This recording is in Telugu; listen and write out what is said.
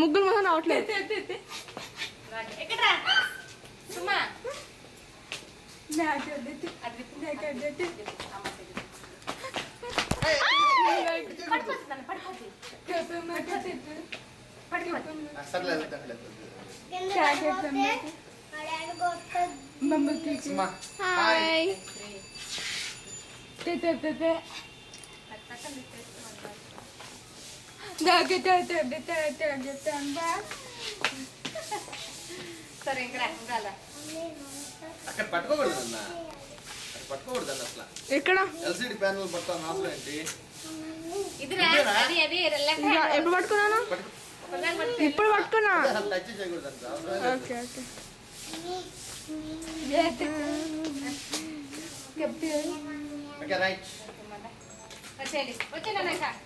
ముగ్గురు మొహం రావట్లేదు. హాయ్ సరే ఇంకా అక్కడ పట్టుకోకూడదు అన్న, పట్టుకోకూడదు అన్న అసలు. ఎక్కడ ఎల్సిడి ప్యానల్ పట్టాను అవసరం ఏంటి? ఎప్పుడు పట్టుకున్నాను? ఇప్పుడు పట్టుకున్నా. అసలు టచ్ చేయకూడదు అంట అవసరం లేదు. Okay okay okay right. వచ్చేయండి వచ్చేయండి